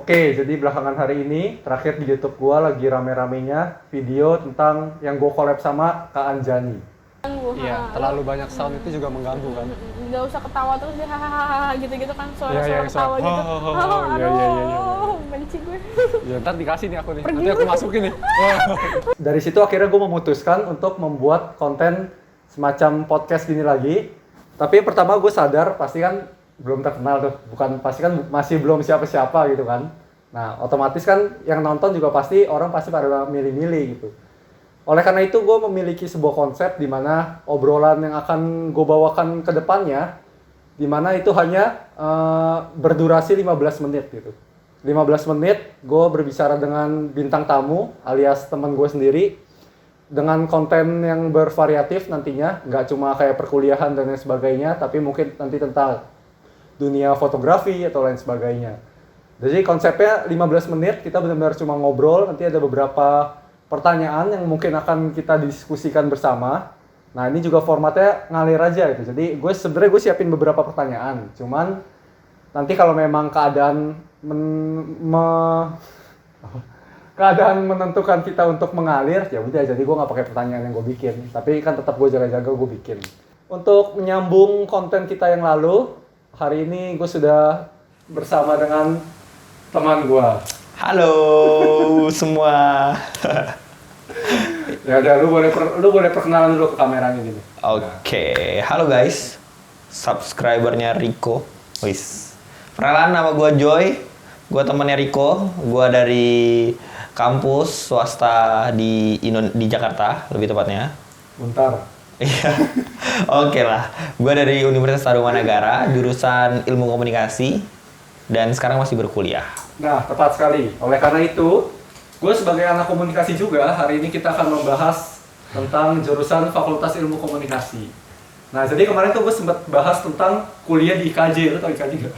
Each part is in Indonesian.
Oke, jadi belakangan hari ini terakhir di YouTube gua lagi rame-ramenya video tentang yang gua collab sama Kak Anjani. Iya, terlalu banyak sound itu juga mengganggu kan. Nggak usah ketawa terus dia hahaha gitu-gitu kan suara-suara Iya, ketawa suara, gitu. iya. Benci gue. Ya, ntar dikasih nih aku nih. Pergi. Nanti aku masukin nih. Dari situ akhirnya gua memutuskan untuk membuat konten semacam podcast gini lagi. Tapi pertama gue sadar pasti kan belum terkenal tuh, pasti kan masih belum siapa-siapa gitu kan. Nah, otomatis kan yang nonton juga pasti orang pasti pada milih-milih gitu. Oleh karena itu gue memiliki sebuah konsep di mana obrolan yang akan gue bawakan ke depannya di mana itu hanya berdurasi 15 menit gitu. 15 menit gue berbicara dengan bintang tamu alias teman gue sendiri dengan konten yang bervariatif nantinya, nggak cuma kayak perkuliahan dan lain sebagainya, tapi mungkin nanti tentang dunia fotografi atau lain sebagainya. Jadi konsepnya 15 menit kita benar-benar cuma ngobrol, nanti ada beberapa pertanyaan yang mungkin akan kita diskusikan bersama. Nah, ini juga formatnya ngalir aja gitu. Jadi gue siapin beberapa pertanyaan. Cuman nanti kalau memang keadaan keadaan menentukan kita untuk mengalir, ya udah jadi gue nggak pakai pertanyaan yang gue bikin. Tapi kan tetap gue jaga-jaga gue bikin. Untuk menyambung konten kita yang lalu, hari ini gue sudah bersama dengan teman gue. Halo semua. Ya udah, lu boleh perkenalan dulu ke kameranya gini. Oke, halo guys. Subscribernya Rico. Wis. Perkenalan, nama gue Joy. Gue temannya Rico. Gue dari kampus swasta di Jakarta, lebih tepatnya. Bentar. Iya. Oke lah. Gue dari Universitas Tarumanagara, jurusan Ilmu Komunikasi, dan sekarang masih berkuliah. Nah, tepat sekali. Oleh karena itu, gue sebagai anak komunikasi juga, hari ini kita akan membahas tentang jurusan Fakultas Ilmu Komunikasi. Nah, jadi kemarin tuh gue sempat bahas tentang kuliah di IKJ. Lo tau IKJ nggak?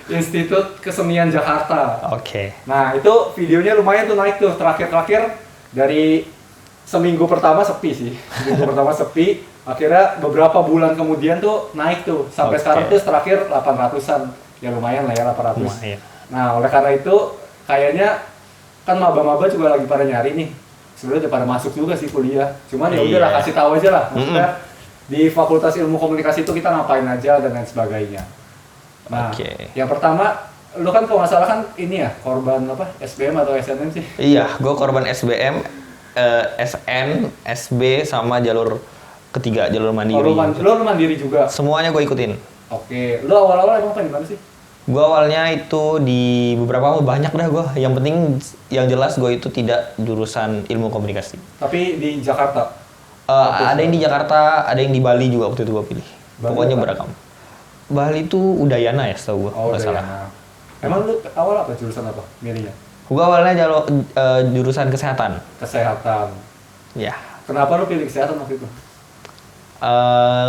Institut Kesenian Jakarta. Oke. Nah, itu videonya lumayan tuh naik tuh. Terakhir dari seminggu pertama sepi sih. Seminggu pertama sepi. Akhirnya beberapa bulan kemudian tuh naik tuh. Sampai sekarang tuh terakhir 800-an. Ya lumayan lah ya 800. Lumayan. Nah, oleh karena itu kayaknya kan maba-maba juga lagi pada nyari nih. Sebenarnya udah pada masuk juga sih kuliah. Cuman ya udahlah, kasih tahu aja lah. Maksudnya di Fakultas Ilmu Komunikasi itu kita ngapain aja dan lain sebagainya. Nah, yang pertama, lu kan kalau nggak salah kan ini ya, korban apa? SBM atau SNM sih? Iya, gue korban SBM, SN, SB, sama jalur ketiga, jalur mandiri. Lu mandiri juga? Semuanya gue ikutin. Oke, lu awal-awal emang apa di mana sih? Gue awalnya itu di beberapa, banyak dah gue. Yang penting, yang jelas gue itu tidak jurusan ilmu komunikasi. Tapi di Jakarta? Ada yang di Jakarta, ada yang di Bali juga waktu itu gue pilih. Pokoknya beragam. Bali itu Udayana ya setahu gue, nggak salah. Emang lu awal apa, jurusan apa milihnya? Gue awalnya jurusan kesehatan. Kesehatan. Ya. Kenapa lu pilih kesehatan waktu itu?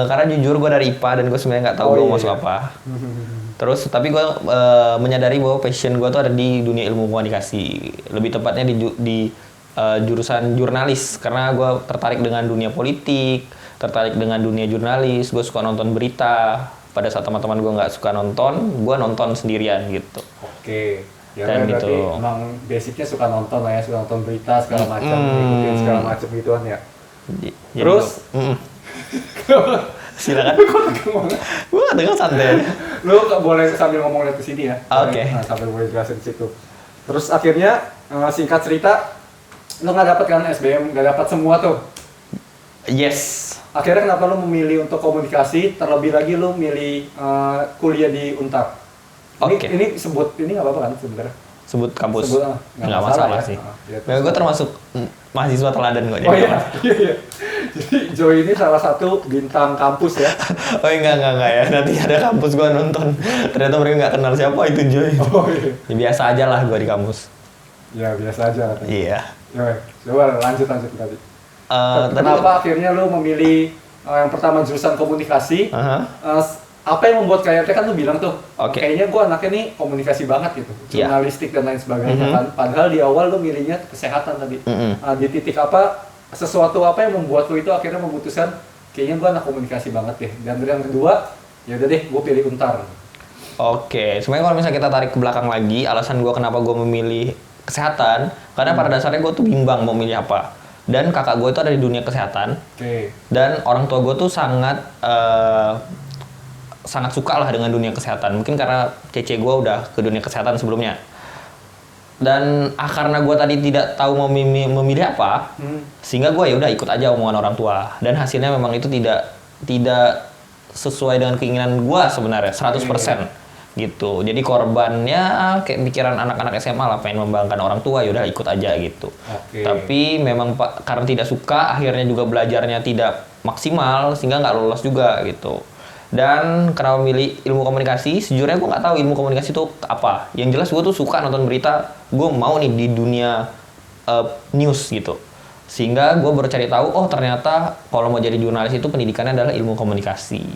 Karena jujur gue dari IPA dan gue sebenarnya nggak tahu gue masuk apa. Terus tapi gue menyadari bahwa passion gue tuh ada di dunia ilmu komunikasi. Lebih tepatnya di jurusan jurnalis, karena gue tertarik dengan dunia politik, tertarik dengan dunia jurnalis. Gue suka nonton berita. Pada saat teman-teman gue nggak suka nonton, gue nonton sendirian gitu. Oke. Ya dan berarti gitu. emang basicnya suka nonton lah ya, suka nonton berita segala macam, ikutin segala macam gituan ya. Terus? Silakan. Gue nggak dengar santai. Lu boleh sambil ngomong lihat ke sini ya. Oke. Nah, sambil boleh jelasin di situ. Terus akhirnya singkat cerita, lu nggak dapat kan SBM, nggak dapat semua tuh. Yes. Akhirnya kenapa lu memilih untuk komunikasi, terlebih lagi lu milih kuliah di Untar? Ini nggak apa-apa kan sebenarnya? Sebut kampus. Nggak masalah ya? sih. Gue termasuk mahasiswa teladan kok. Oh iya. Jadi Joy ini salah satu bintang kampus ya? Oh enggak ya. Nanti ada kampus gue nonton. Ternyata mereka nggak kenal siapa itu Joy. Oh iya. Ya, biasa aja lah gue di kampus. Ya biasa aja katanya. Iya. Ya, coba lanjut tadi. Kenapa akhirnya lu memilih yang pertama jurusan komunikasi? Apa yang membuat kayaknya kan lu bilang tuh, kayaknya gua anaknya nih komunikasi banget gitu, jurnalistik dan lain sebagainya kan. Padahal di awal lu milihnya kesehatan tadi. Di titik apa, sesuatu apa yang membuat lu itu akhirnya memutuskan kayaknya gua anak komunikasi banget deh. Dan yang kedua, ya udah deh, gua pilih Untar. Oke, sebenarnya kalau misalnya kita tarik ke belakang lagi, alasan gue kenapa gue memilih kesehatan, karena pada dasarnya gue tuh bimbang mau milih apa. Dan kakak gue itu ada di dunia kesehatan, dan orang tua gue tuh sangat sangat suka lah dengan dunia kesehatan. Mungkin karena cece gue udah ke dunia kesehatan sebelumnya. Dan karena gue tadi tidak tahu mau memilih apa, sehingga gue ya udah ikut aja omongan orang tua. Dan hasilnya memang itu tidak sesuai dengan keinginan gue sebenarnya 100%. Gitu. Jadi korbannya kayak pikiran anak-anak SMA lah, pengen membanggakan orang tua, yaudah ikut aja gitu. Tapi memang karena tidak suka, akhirnya juga belajarnya tidak maksimal sehingga nggak lolos juga gitu. Dan kenapa milih ilmu komunikasi? Sejujurnya gue nggak tahu ilmu komunikasi itu apa. Yang jelas gue tuh suka nonton berita, gue mau nih di dunia news gitu. Sehingga gue baru cari tahu, oh ternyata kalau mau jadi jurnalis itu pendidikannya adalah ilmu komunikasi.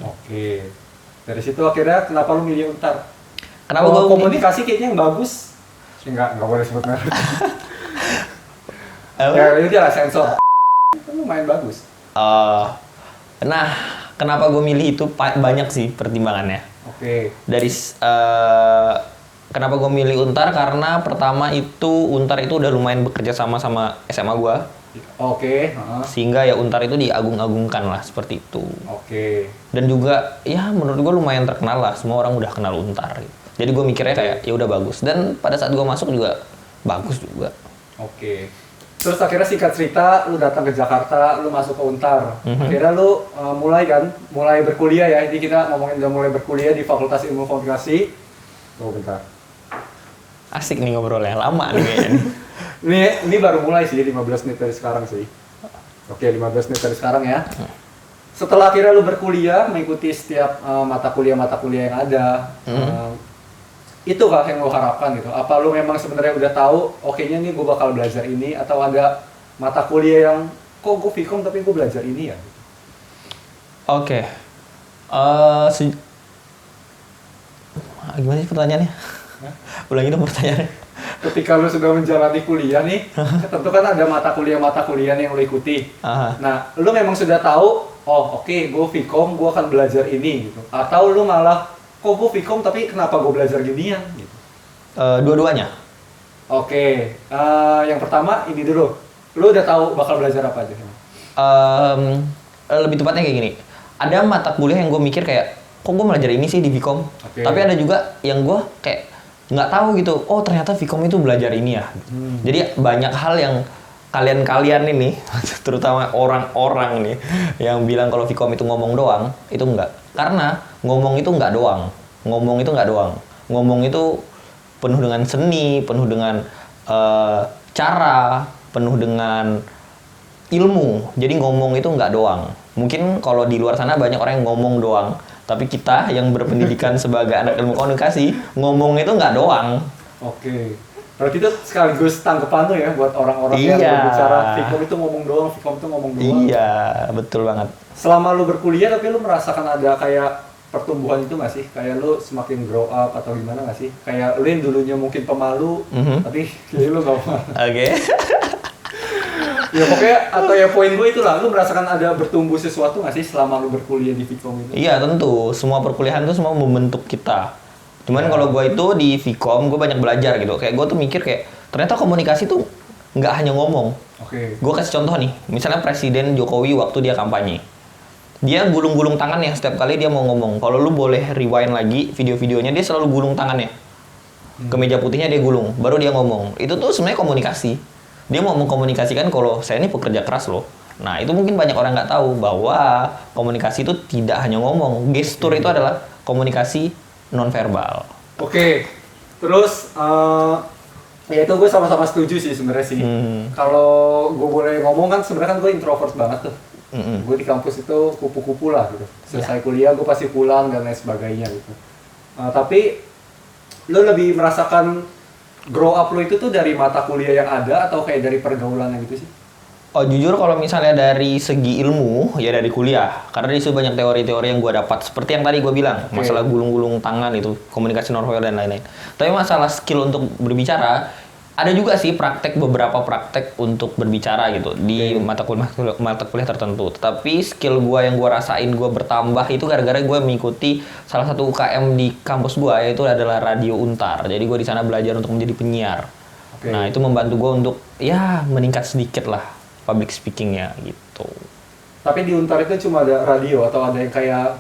Dari situ akhirnya kenapa lu milih Untar? Kenapa gue gue komunikasi kayaknya yang bagus? Enggak boleh sebut merek. Ya itu lah sensor. Kan lumayan bagus. Nah, kenapa gue milih itu banyak sih pertimbangannya. Dari kenapa gue milih Untar, karena pertama itu Untar itu udah lumayan bekerja sama SMA gue. Sehingga ya Untar itu diagung-agungkan lah seperti itu. Dan juga ya menurut gue lumayan terkenal lah, semua orang udah kenal Untar. Jadi gue mikirnya kayak ya udah bagus. Dan pada saat gue masuk juga bagus juga. Terus akhirnya singkat cerita, lu datang ke Jakarta, lu masuk ke Untar. Akhirnya lu mulai berkuliah ya. Ini kita ngomongin udah mulai berkuliah di Fakultas Ilmu Komunikasi. Bentar. Asik nih ngobrolnya, lama nih kayaknya. Ini baru mulai sih, 15 menit dari sekarang sih. 15 menit dari sekarang ya. Setelah akhirnya lu berkuliah, mengikuti setiap mata kuliah yang ada, itu kah yang lu harapkan gitu? Apa lu memang sebenarnya udah tahu, nya nih gue bakal belajar ini, atau ada mata kuliah yang, kok gue Vkom tapi gue belajar ini ya? Gimana sih pertanyaannya? Ulangi dong pertanyaannya. Ketika lu sudah menjalani kuliah nih, tentu kan ada mata kuliah yang lu ikuti. Nah, lu memang sudah tahu, gue Vkom, gue akan belajar ini gitu. Atau lu malah, kok gue Vkom tapi kenapa gue belajar ginian gitu? Dua-duanya. Yang pertama ini dulu. Lu udah tahu bakal belajar apa aja? Lebih tepatnya kayak gini. Ada mata kuliah yang gue mikir kayak, kok gue belajar ini sih di Vkom? Tapi ada juga yang gue kayak nggak tahu gitu, oh ternyata Vkom itu belajar ini ya. Jadi banyak hal yang kalian ini, terutama orang-orang nih, yang bilang kalau Vkom itu ngomong doang, itu enggak. Karena ngomong itu enggak doang. Ngomong itu penuh dengan seni, penuh dengan cara, penuh dengan ilmu. Jadi ngomong itu enggak doang. Mungkin kalau di luar sana banyak orang yang ngomong doang. Tapi kita yang berpendidikan sebagai anak ilmu komunikasi, ngomong itu nggak doang. Berarti itu sekaligus tanggapan tuh ya buat orang-orang yang berbicara Vkom itu ngomong doang, Vkom itu ngomong doang. Iya, betul banget. Selama lu berkuliah, tapi lu merasakan ada kayak pertumbuhan itu nggak sih? Kayak lu semakin grow up atau gimana nggak sih? Kayak lu yang dulunya mungkin pemalu, tapi jadi lu nggak pemalu. Ya pokoknya, atau ya poin gue itulah, lu merasakan ada bertumbuh sesuatu nggak sih selama lu berkuliah di Vkom itu? Iya tentu, semua perkuliahan tuh semua membentuk kita. Cuman kalau gue itu di Vkom, gue banyak belajar gitu. Kayak gue tuh mikir kayak, ternyata komunikasi tuh nggak hanya ngomong. Gue kasih contoh nih, misalnya Presiden Jokowi waktu dia kampanye. Dia gulung-gulung tangannya setiap kali dia mau ngomong. Kalau lu boleh rewind lagi video-videonya, dia selalu gulung tangannya. Ke meja putihnya dia gulung, baru dia ngomong. Itu tuh sebenarnya komunikasi. Dia mau mengkomunikasikan kalau saya ini pekerja keras loh. Nah itu mungkin banyak orang nggak tahu bahwa komunikasi itu tidak hanya ngomong. Gestur itu adalah komunikasi nonverbal. Terus ya itu gue sama-sama setuju sih sebenarnya sih. Kalau gue boleh ngomong kan sebenarnya kan gue introvert banget tuh. Gue di kampus itu kupu-kupu lah gitu. Selesai kuliah gue pasti pulang dan lain sebagainya gitu. Tapi lo lebih merasakan grow up lo itu tuh dari mata kuliah yang ada atau kayak dari pergaulan gitu sih? Jujur kalau misalnya dari segi ilmu, ya dari kuliah. Karena di situ banyak teori-teori yang gue dapat. Seperti yang tadi gue bilang, masalah gulung-gulung tangan itu, komunikasi nonverbal dan lain-lain. Tapi masalah skill untuk berbicara, Ada juga sih beberapa praktek untuk berbicara gitu di mata kuliah tertentu. Tetapi skill gue yang gue rasain gue bertambah itu gara-gara gue mengikuti salah satu UKM di kampus gue, yaitu adalah Radio Untar. Jadi gue di sana belajar untuk menjadi penyiar. Nah itu membantu gue untuk ya meningkat sedikit lah public speakingnya gitu. Tapi di Untar itu cuma ada radio atau ada yang kayak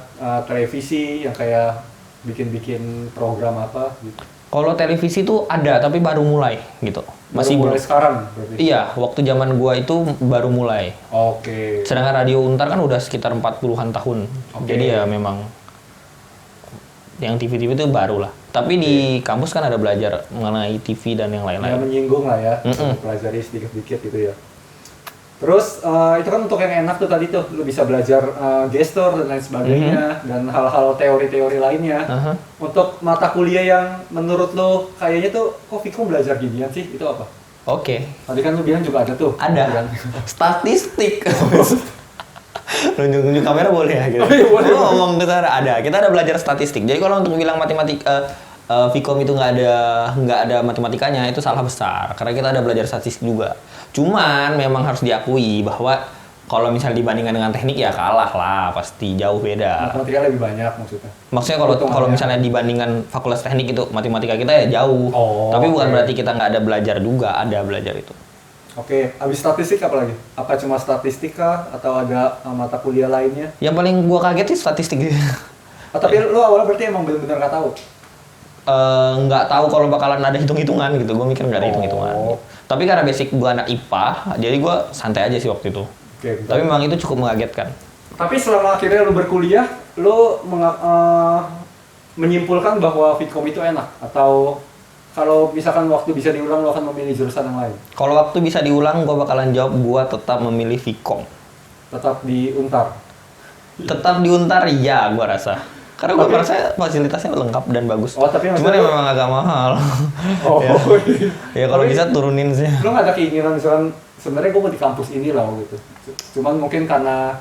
televisi yang kayak bikin program apa gitu? Kalau televisi tuh ada, tapi baru mulai gitu. Masih mulai sekarang berarti? Iya, waktu zaman gua itu baru mulai. Oke. Sedangkan Radio Untar kan udah sekitar 40-an tahun. Jadi ya memang yang TV-TV itu baru lah. Tapi di kampus kan ada belajar mengenai TV dan yang lain-lain. Ya menyinggung lah ya, pelajari sedikit-sedikit gitu ya. Terus itu kan untuk yang enak tuh tadi tuh, lu bisa belajar gestur dan lain sebagainya, dan hal-hal teori-teori lainnya. Untuk mata kuliah yang menurut lu kayaknya tuh, kok Viko belajar ginian sih, itu apa? Oke. Tadi kan lu bilang juga ada tuh. Ada. Statistik. Nunjuk-nunjuk kamera boleh ya gitu. Boleh. Ngomong ke sana ada. Kita ada belajar statistik. Jadi kalau untuk bilang Vkom itu nggak ada matematikanya, itu salah besar. Karena kita ada belajar statistik juga. Cuman memang harus diakui bahwa kalau misalnya dibandingkan dengan teknik ya kalah lah, pasti jauh beda. Matematika lebih banyak maksudnya? Maksudnya kalau misalnya dibandingkan fakultas teknik itu matematika kita ya jauh. Tapi bukan berarti kita nggak ada belajar juga, ada belajar itu. Oke, habis statistik apa lagi? Apa cuma statistika atau ada mata kuliah lainnya? Yang paling gua kaget sih statistik. Tapi lu awalnya berarti emang benar-benar nggak tahu? Nggak tahu kalau bakalan ada hitung-hitungan gitu. Gue mikir nggak ada hitung-hitungan. Gitu. Tapi karena basic gue anak IPA, jadi gue santai aja sih waktu itu. Tapi memang itu cukup mengagetkan. Tapi selama akhirnya lu berkuliah, lu menyimpulkan bahwa Vkom itu enak? Atau kalau misalkan waktu bisa diulang, lu akan memilih jurusan yang lain? Kalau waktu bisa diulang, gue bakalan jawab gue tetap memilih Vkom. Tetap di Untar? Tetap di Untar, ya gue rasa. Karena gue merasa fasilitasnya lengkap dan bagus. Tapi cuman ya memang agak mahal. Ya kalau bisa turunin sih. Lu nggak ada keinginan misalkan sebenarnya gue mau di kampus ini lah gitu. Cuman mungkin karena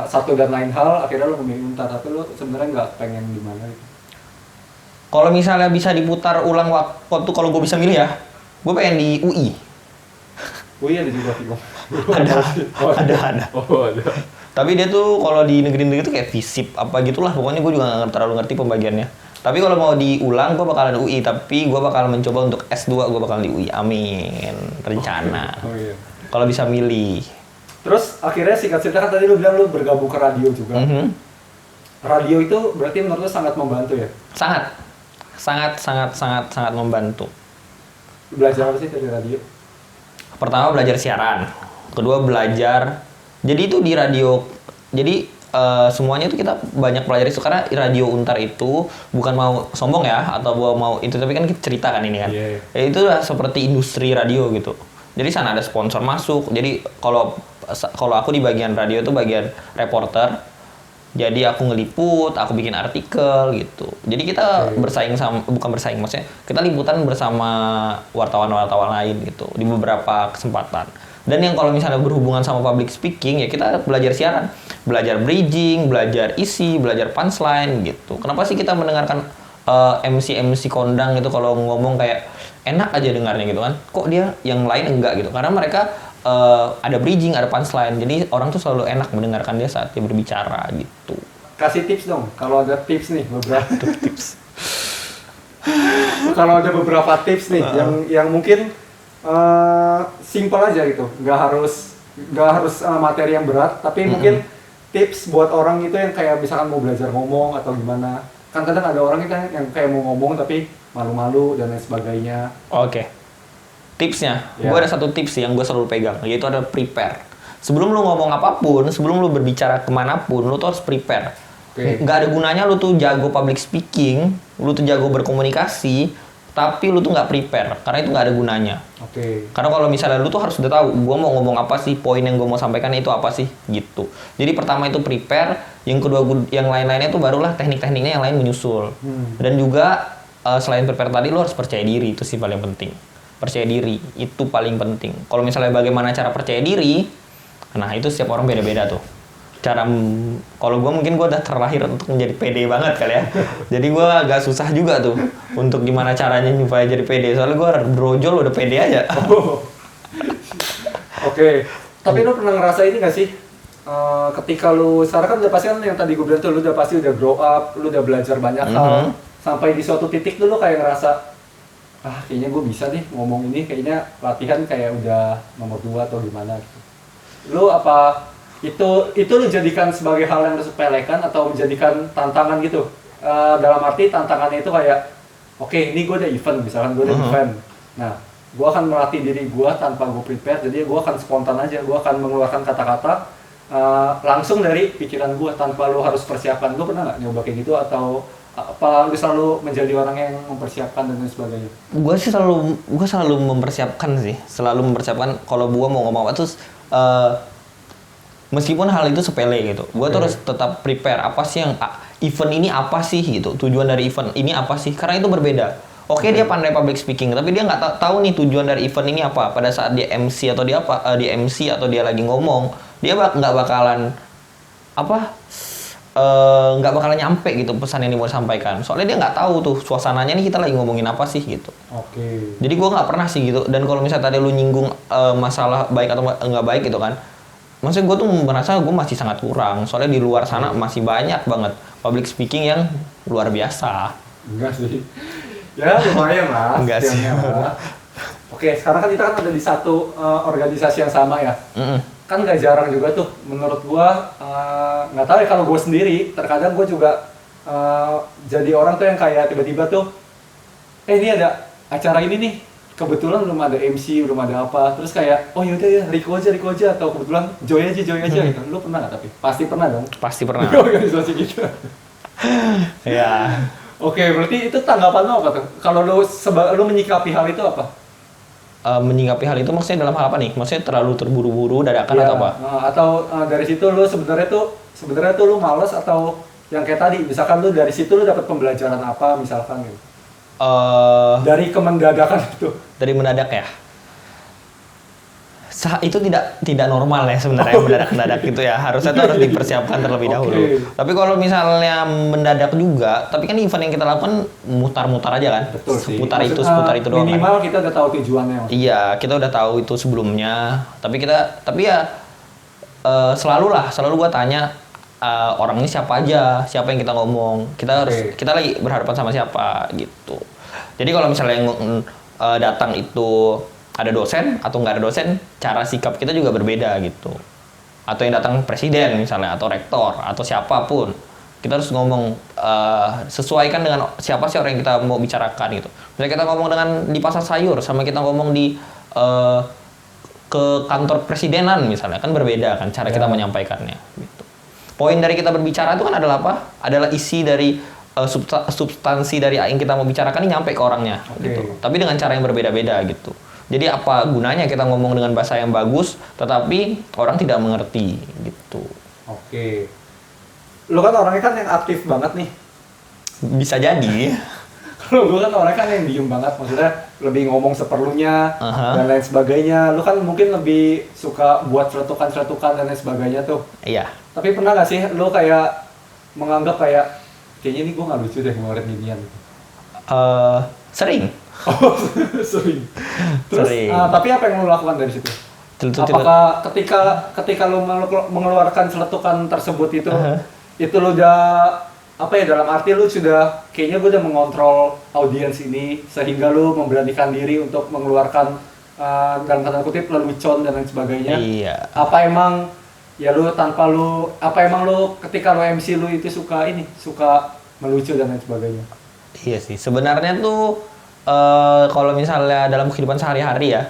satu dan lain hal akhirnya lu memilih Untar, tapi lu sebenarnya nggak pengen di mana gitu. Kalau misalnya bisa diputar ulang waktu, kalau gue bisa milih ya, gue pengen di UI. UI ada juga Vkom. Ada. Oh, ada. Tapi dia tuh kalau di negeri-negeri itu kayak FISIP apa gitulah, pokoknya gue juga nggak terlalu ngerti pembagiannya. Tapi kalau mau diulang, gue bakalan UI, tapi gue bakal mencoba untuk S2, gue bakal di UI. Amin. Rencana. Iya. Kalau bisa milih. Terus akhirnya singkat cerita kan tadi lu bilang lu bergabung ke radio juga. Radio itu berarti menurut lu sangat membantu ya? Sangat membantu. Belajar apa sih dari radio? Pertama belajar siaran. Kedua belajar. Jadi itu di radio. Jadi semuanya itu kita banyak pelajari itu karena Radio Untar itu bukan mau sombong ya atau mau itu, tapi kan kita cerita kan ini kan. Yeah. Ya, itu lah seperti industri radio gitu. Jadi sana ada sponsor masuk. Jadi kalau aku di bagian radio itu bagian reporter. Jadi aku ngeliput, aku bikin artikel gitu. Jadi kita bukan bersaing, maksudnya kita liputan bersama wartawan-wartawan lain gitu di beberapa kesempatan. Dan yang kalau misalnya berhubungan sama public speaking, ya kita belajar siaran. Belajar bridging, belajar isi, belajar punchline gitu. Kenapa sih kita mendengarkan MC kondang itu kalau ngomong kayak enak aja dengarnya gitu kan? Kok dia yang lain enggak gitu? Karena mereka ada bridging, ada punchline. Jadi orang tuh selalu enak mendengarkan dia saat dia berbicara gitu. Kasih tips dong, kalau ada tips nih, beberapa tips. Kalau ada beberapa tips nih yang mungkin simple aja gitu, nggak harus materi yang berat, tapi mungkin tips buat orang itu yang kayak misalkan mau belajar ngomong atau gimana. Kan kadang ada orang yang kayak mau ngomong tapi malu-malu dan lain sebagainya. Oke. Tipsnya, gue ada satu tips sih yang gue selalu pegang, yaitu ada prepare. Sebelum lu ngomong apapun, sebelum lu berbicara kemanapun, lu tuh harus prepare. Nggak ada gunanya lu tuh jago public speaking, lu tuh jago berkomunikasi, tapi lu tuh nggak prepare, karena itu nggak ada gunanya. Karena kalau misalnya lu tuh harus udah tahu, gue mau ngomong apa sih, poin yang gue mau sampaikan itu apa sih, gitu. Jadi pertama itu prepare, yang kedua yang lain-lainnya itu barulah teknik-tekniknya yang lain menyusul. Dan juga selain prepare tadi, lu harus percaya diri, itu sih paling penting. Percaya diri, itu paling penting. Kalau misalnya bagaimana cara percaya diri, nah itu setiap orang beda-beda tuh. kalau gue mungkin gue udah terlahir untuk menjadi pede banget kali ya. Jadi gue agak susah juga tuh untuk gimana caranya supaya jadi pede. Soalnya gue brojol udah pede aja. Oke. Tapi lu pernah ngerasa ini nggak sih? Ketika lu sekarang kan udah pasti kan yang tadi gue bilang tuh lu udah pasti udah grow up, lu udah belajar banyak hal. Sampai di suatu titik tuh lu kayak ngerasa kayaknya gue bisa nih ngomong ini, kayaknya latihan kayak udah nomor 2 atau gimana gitu. Lu apa itu lu jadikan sebagai hal yang disepelekan atau menjadikan tantangan gitu? Dalam arti tantangannya itu kayak oke, ini gue ada event, misalkan gue ada event. Nah, gue akan melatih diri gue tanpa gue prepare, jadi gue akan spontan aja, gue akan mengeluarkan kata-kata langsung dari pikiran gue tanpa lu harus persiapkan. Gue pernah nggak nyoba kayak gitu, atau apa lu selalu menjadi orang yang mempersiapkan dan lain sebagainya? Gue selalu mempersiapkan sih, selalu mempersiapkan kalau gue mau ngomong apa terus meskipun hal itu sepele gitu, gue terus tetap prepare apa sih yang event ini apa sih gitu, tujuan dari event ini apa sih, karena itu berbeda. Oke, dia pandai public speaking, tapi dia nggak tahu nih tujuan dari event ini apa. Pada saat dia MC atau dia MC atau dia lagi ngomong, dia nggak bakalan nggak bakalan nyampe gitu pesan yang mau disampaikan. Soalnya dia nggak tahu tuh suasananya nih kita lagi ngomongin apa sih gitu. Oke. Jadi gue nggak pernah sih gitu. Dan kalau misalnya tadi lu nyinggung masalah baik atau nggak baik gitu kan, maksudnya gue tuh merasa gue masih sangat kurang. Soalnya di luar sana masih banyak banget public speaking yang luar biasa. Enggak sih. Ya lumayan lah. Enggak sih. Oke, sekarang kan kita kan ada di satu organisasi yang sama ya. Kan nggak jarang juga tuh menurut gua, nggak tahu ya kalau gua sendiri, terkadang gua juga jadi orang tuh yang kayak tiba-tiba tuh ini ada acara ini nih, kebetulan belum ada MC, belum ada apa, terus kayak oh yaudah ya Riko aja, atau kebetulan Joy aja gitu. Lu pernah nggak? Tapi pasti pernah dong. Pasti pernah. Di organisasi gitu. Ya. Oke, berarti itu tanggapan lo apa tuh? Kalau lu menyikapi hal itu apa? Menyikapi hal itu maksudnya dalam hal apa nih? Maksudnya terlalu terburu-buru, dadakan Ya, atau apa? Atau dari situ lu sebenarnya tuh lu malas, atau yang kayak tadi, misalkan lu dari situ lu dapat pembelajaran apa misalkan gitu? Dari kemendadakan itu. Dari mendadak ya. Itu tidak normal ya sebenarnya mendadak-mendadak gitu ya. Harusnya itu harus dipersiapkan terlebih dahulu. Tapi kalau misalnya mendadak juga, tapi kan event yang kita lakukan mutar-mutar aja kan. Betul sih. Seputar itu doang minimal kan. kita udah tahu tujuannya. Iya, kita udah tahu itu sebelumnya. Tapi ya selalu gua tanya orang ini siapa aja, siapa yang kita ngomong. Kita lagi berhadapan sama siapa gitu. Jadi kalau misalnya yang datang itu ada dosen atau nggak ada dosen, cara sikap kita juga berbeda gitu. Atau yang datang presiden misalnya, atau rektor, atau siapapun, kita harus ngomong sesuaikan dengan siapa sih orang yang kita mau bicarakan gitu. Misalnya kita ngomong dengan di pasar sayur, sama kita ngomong di ke kantor presidenan misalnya, kan berbeda kan cara kita menyampaikannya gitu. Poin dari kita berbicara itu kan adalah apa? Adalah isi dari substansi dari yang kita mau bicarakan ini nyampe ke orangnya gitu. Tapi dengan cara yang berbeda-beda gitu. Jadi apa gunanya kita ngomong dengan bahasa yang bagus, tetapi orang tidak mengerti gitu. Oke. Lo kan orangnya kan yang aktif banget nih. Bisa jadi. Kalau gue kan orangnya kan yang diem banget, maksudnya lebih ngomong seperlunya dan lain sebagainya. Lo kan mungkin lebih suka buat celetukan dan lain sebagainya tuh. Iya. Tapi pernah nggak sih lo kayak menganggap kayaknya ini gue nggak lucu deh ngeluarin ginian gitu? Sering. Sering. Terus, tapi apa yang lo lakukan dari situ? Apakah ketika lo mengeluarkan celetukan tersebut itu lo udah dalam arti lo sudah kayaknya gue udah mengontrol audiens ini sehingga lo memberanikan diri untuk mengeluarkan dalam tanda kutip lelucon dan lain sebagainya? Iya. Apa emang ketika lo MC lo itu suka melucu dan lain sebagainya? Iya sih, sebenarnya tuh kalau misalnya dalam kehidupan sehari-hari ya,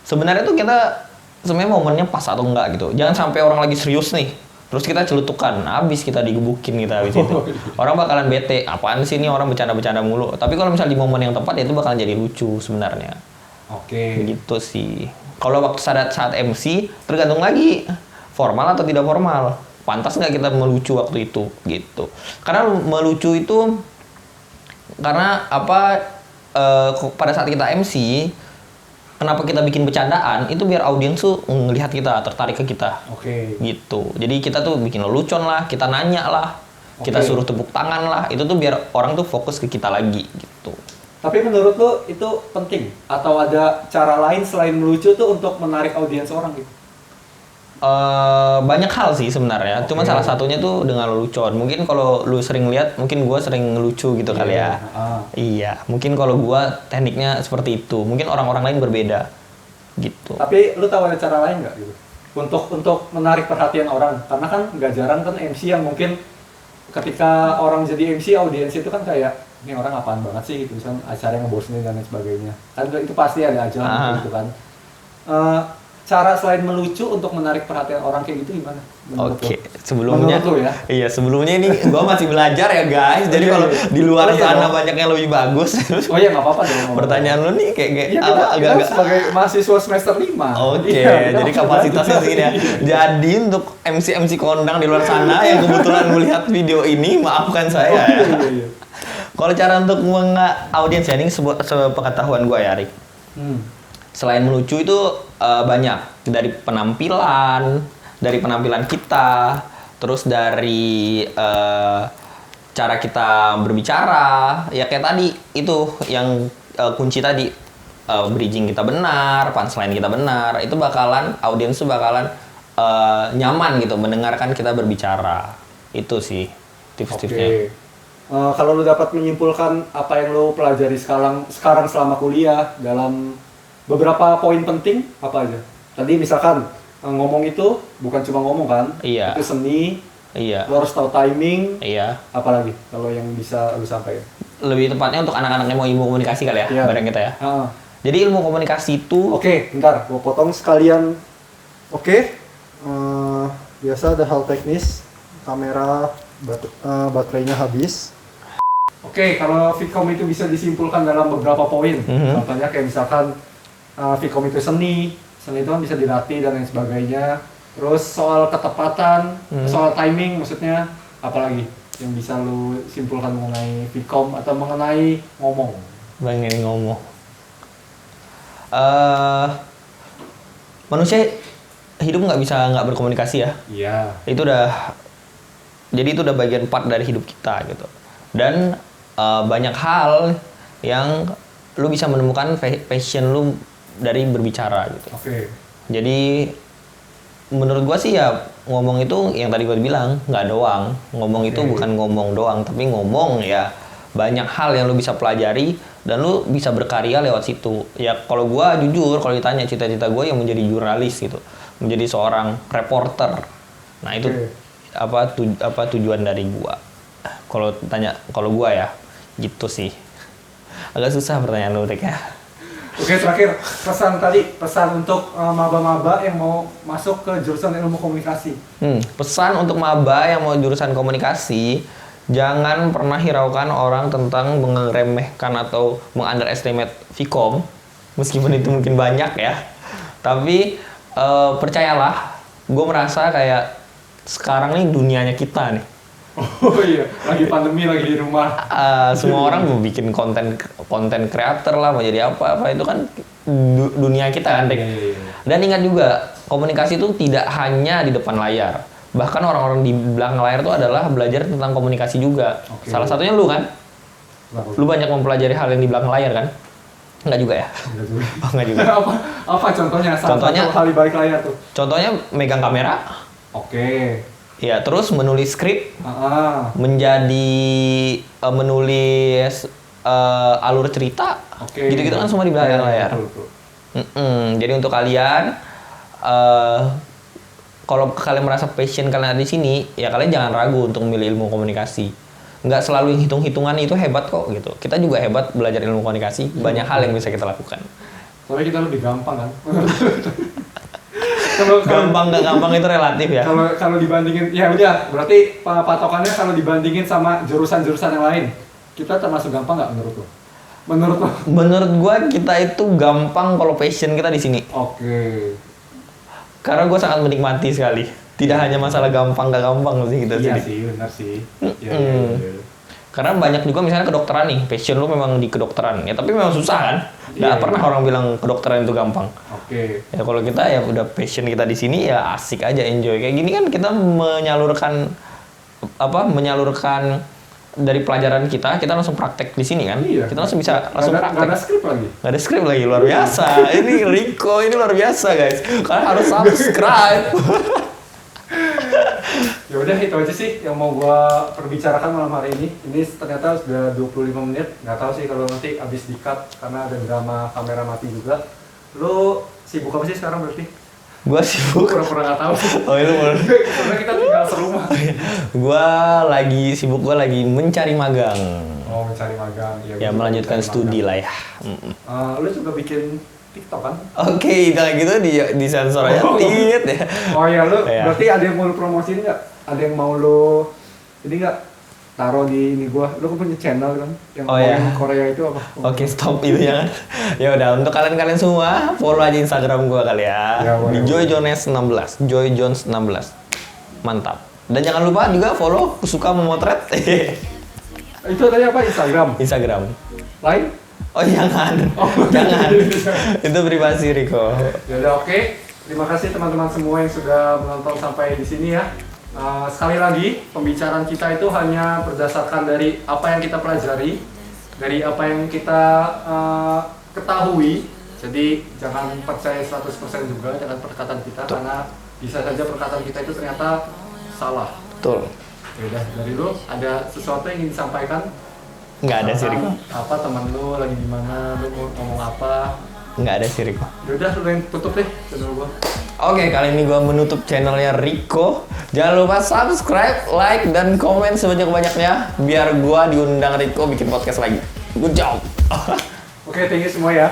sebenarnya tuh kita sebenarnya momennya pas atau enggak gitu. Jangan sampai orang lagi serius nih, terus kita celutukan, habis kita digebukin kita habis itu. Orang bakalan bete, apaan sih ini orang bercanda-bercanda mulu. Tapi kalau misalnya di momen yang tepat, ya itu bakalan jadi lucu sebenarnya. Oke. Gitu sih. Kalau waktu saat MC, tergantung lagi formal atau tidak formal. Pantas nggak kita melucu waktu itu gitu. Karena melucu itu pada saat kita MC kenapa kita bikin bercandaan itu biar audiens tuh ngelihat kita, tertarik ke kita. Oke. Gitu. Jadi kita tuh bikin lelucon lah, kita nanya lah, kita Oke. suruh tepuk tangan lah. Itu tuh biar orang tuh fokus ke kita lagi gitu. Tapi menurut lu itu penting atau ada cara lain selain melucu tuh untuk menarik audiens orang gitu? Banyak hal sih sebenarnya. Oke. Cuma salah satunya tuh dengan lelucon. Mungkin kalau lu sering lihat, mungkin gua sering ngelucu gitu kali ya. Iya, mungkin kalau gua tekniknya seperti itu. Mungkin orang-orang lain berbeda. Gitu. Tapi lu tahu ada cara lain nggak gitu? Untuk menarik perhatian orang. Karena kan nggak jarang kan MC yang mungkin ketika orang jadi MC, audiens itu kan kayak ini orang apaan banget sih gitu, misalnya acara yang ngebosenin dan lain sebagainya. Kan itu pasti ada aja gitu kan. Cara selain melucu untuk menarik perhatian orang kayak gitu gimana? Menurut Oke, lu? sebelumnya Menurut lu ya? Iya, sebelumnya ini gua masih belajar ya, guys. Jadi kalau di luar Oh, iya sana dong. banyak yang lebih bagus. Oh iya nggak apa-apa dong. Pertanyaan lu nih kayak Iya kita, agak-agak sebagai mahasiswa semester 5. Oke, Iya, kita jadi masih kapasitasnya belajar. segini ya. Jadi untuk MC kondang di luar sana yang kebetulan melihat video ini, maafkan saya ya. Iya. Kalau cara untuk audiens ya, ini sebuah sepengetahuan gua ya, Rik. Selain melucu itu banyak dari penampilan kita, terus dari cara kita berbicara, ya kayak tadi itu yang kunci tadi, bridging kita benar, punchline kita benar, itu bakalan audiens tuh bakalan nyaman gitu mendengarkan kita berbicara. Itu sih tips-tipsnya. Kalau lu dapat menyimpulkan apa yang lu pelajari sekarang selama kuliah dalam beberapa poin penting apa aja? Tadi misalkan ngomong itu bukan cuma ngomong kan? Iya. Itu seni. Iya. Lu harus tahu timing. Iya. Apalagi kalau yang bisa lu sampaikan? Lebih tepatnya untuk anak-anak yang mau ilmu komunikasi kali ya, Iya. bareng kita ya. Ah. Jadi ilmu komunikasi itu Oke, bentar, gua potong sekalian. Oke, biasa ada hal teknis, kamera baterainya habis. Oke, kalau Vcom itu bisa disimpulkan dalam beberapa poin. Contohnya kayak misalkan Vcom itu seni itu kan bisa dilatih dan lain sebagainya. Terus soal ketepatan, soal timing maksudnya, apalagi yang bisa lu simpulkan mengenai Vcom atau mengenai ngomong? pengen ngomong. Manusia hidup nggak bisa nggak berkomunikasi ya. Iya. Jadi itu udah bagian part dari hidup kita gitu. Dan banyak hal yang lu bisa menemukan passion lu dari berbicara gitu. Oke. Jadi menurut gua sih ya ngomong itu yang tadi gua bilang nggak doang. Ngomong itu bukan ngomong doang, tapi ngomong ya banyak hal yang lu bisa pelajari dan lu bisa berkarya lewat situ. Ya kalau gua jujur kalau ditanya cita-cita gua yang menjadi jurnalis gitu, menjadi seorang reporter. Nah itu apa tujuan dari gua. Kalau gua ya gitu sih. Agak susah pertanyaan lu Rik ya. Oke, terakhir pesan untuk maba-maba yang mau masuk ke jurusan ilmu komunikasi. Pesan untuk maba yang mau jurusan komunikasi, jangan pernah hiraukan orang tentang meremehkan atau mengunderestimate Vcom, meskipun itu mungkin banyak ya. Tapi percayalah, gue merasa kayak sekarang nih dunianya kita nih. Oh iya, lagi pandemi, lagi di rumah. Semua orang mau bikin konten creator lah, mau jadi apa itu kan dunia kita kan, Rik. Dan ingat juga, komunikasi itu tidak hanya di depan layar. Bahkan orang-orang di belakang layar itu adalah belajar tentang komunikasi juga. Salah satunya lu kan? Lu banyak mempelajari hal yang di belakang layar kan? Enggak juga ya? Oh, enggak juga. Apa contohnya? Contohnya hal di balik layar tuh. Contohnya megang kamera. Oke. Ya, terus menulis skrip. Menjadi menulis alur cerita. Oke. Gitu-gitu kan semua di belakang layar. Betul. Jadi untuk kalian kalau kalian merasa passion kalian ada di sini, ya kalian jangan ragu untuk memilih ilmu komunikasi. Nggak selalu hitung-hitungan itu hebat kok gitu. Kita juga hebat belajar ilmu komunikasi. Banyak hal yang bisa kita lakukan. Soalnya kita lebih gampang kan. Gampang nggak gampang itu relatif ya. Kalau dibandingin, ya udah. Berarti patokannya kalau dibandingin sama jurusan-jurusan yang lain, kita termasuk gampang nggak menurut lo? Menurut gua kita itu gampang kalau passion kita di sini. Oke. Karena gua sangat menikmati sekali. Tidak hanya masalah gampang nggak gampang sih kita Iya sini. sih, benar sih. Iya. Karena banyak juga misalnya kedokteran nih, passion lu memang di kedokteran. Ya tapi memang susah kan? Nggak Iya, pernah orang bilang kedokteran itu gampang. Oke. Ya kalau kita ya udah passion kita di sini ya asik aja, enjoy. Kayak gini kan kita menyalurkan dari pelajaran kita langsung praktek di sini kan? Iya. Kita langsung bisa langsung Nggak praktek. ada skrip lagi. Nggak ada skrip lagi, luar biasa. Ini Rico, ini luar biasa guys. Kalian harus subscribe. Ya udah itu aja sih yang mau gua perbicarakan malam hari ini. Ini ternyata sudah 25 menit. Nggak tahu sih kalau nanti abis di-cut karena ada drama kamera mati juga. Lu sibuk apa sih sekarang berarti? Gua sibuk. Pura-pura nggak tahu sih. Oh itu boleh. Karena kita tinggal serumah. Gua lagi mencari magang. Oh, mencari magang. Ya melanjutkan studi lah ya. Lu juga bikin TikTok kan? Oke, kalau gitu di sensor aja tit ya. Oh iya, lu Iya. berarti ada yang mau lu promosiin nggak? Ada yang mau lu ini nggak taruh di ini gua? Lu kan punya channel kan? Yang Oh, iya. ngomongin Korea itu apa? Oke, stop itu jangan. Ya udah, untuk kalian semua follow aja Instagram gua kali ya. Ya, boleh, Di joyjones16, joyjones16. Mantap. Dan jangan lupa juga follow suka memotret Itu tadi apa? Instagram? Instagram. Lain? Oh jangan, jangan. Itu privasi Rico. Ya udah oke. Terima kasih teman-teman semua yang sudah menonton sampai di sini ya. Sekali lagi, pembicaraan kita itu hanya berdasarkan dari apa yang kita pelajari, dari apa yang kita ketahui. Jadi jangan percaya 100% juga dengan perkataan kita karena bisa saja perkataan kita itu ternyata salah. Betul. Ya udah, dari lu ada sesuatu yang ingin disampaikan? Nggak ada sih Rico. Apa teman lu lagi di mana? Lu mau ngomong apa? Nggak ada sih Rico. Ya udah, lu yang tutup deh channel gua. Oke, kali ini gua menutup channelnya Rico. Jangan lupa subscribe, like, dan komen sebanyak-banyaknya biar gua diundang Rico bikin podcast lagi. Good job. Oke, thank you semua ya.